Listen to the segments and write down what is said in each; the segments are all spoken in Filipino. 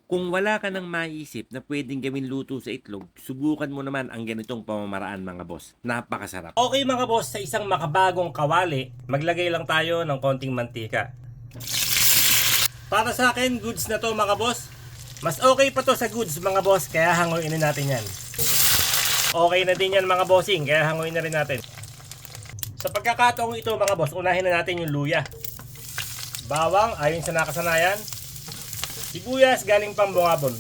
Kung wala ka ng maisip na pwedeng gawin luto sa itlog, subukan mo naman ang ganitong pamamaraan mga boss. Napakasarap. Okay mga boss, sa isang makabagong kawali, maglagay lang tayo ng konting mantika. Para sa akin, goods na to mga boss. Mas okay pa to sa goods mga boss, kaya hanguin natin yan. Okay na din yan mga bossing, kaya hanguin na rin natin. Sa pagkakataong ito mga boss, unahin na natin yung luya. Bawang, ayon sa nakasanayan. Sibuyas galing Pambongabon.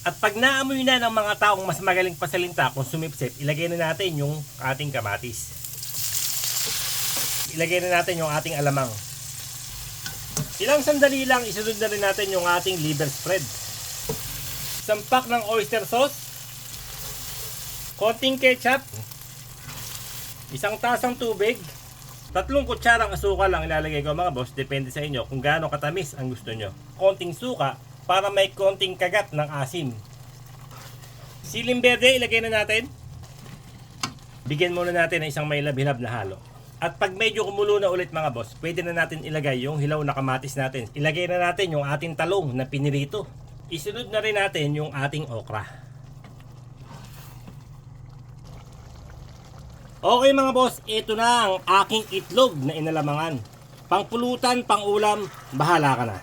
At pag naamoy na ng mga taong mas magaling pasalinta kung sumipsip, ilagay na natin yung ating kamatis. Ilagay na natin yung ating alamang. Ilang sandali lang, isunod na rin natin yung ating liver spread. Isang pack ng oyster sauce. Konting ketchup. Isang tasang tubig. 3 kutsarang asukal ang ilalagay ko mga boss, depende sa inyo kung gaano katamis ang gusto nyo. Konting suka para may konting kagat ng asin. Siling berde ilagay na natin. Bigyan muna natin ng isang may labhinab na halo. At pag medyo kumulo na ulit mga boss, pwede na natin ilagay yung hilaw na kamatis natin. Ilagay na natin yung ating talong na pinirito. Isunod na rin natin yung ating okra. Okay mga boss, ito na ang aking itlog na inalamangan. Pangpulutan, pangulam, bahala ka na.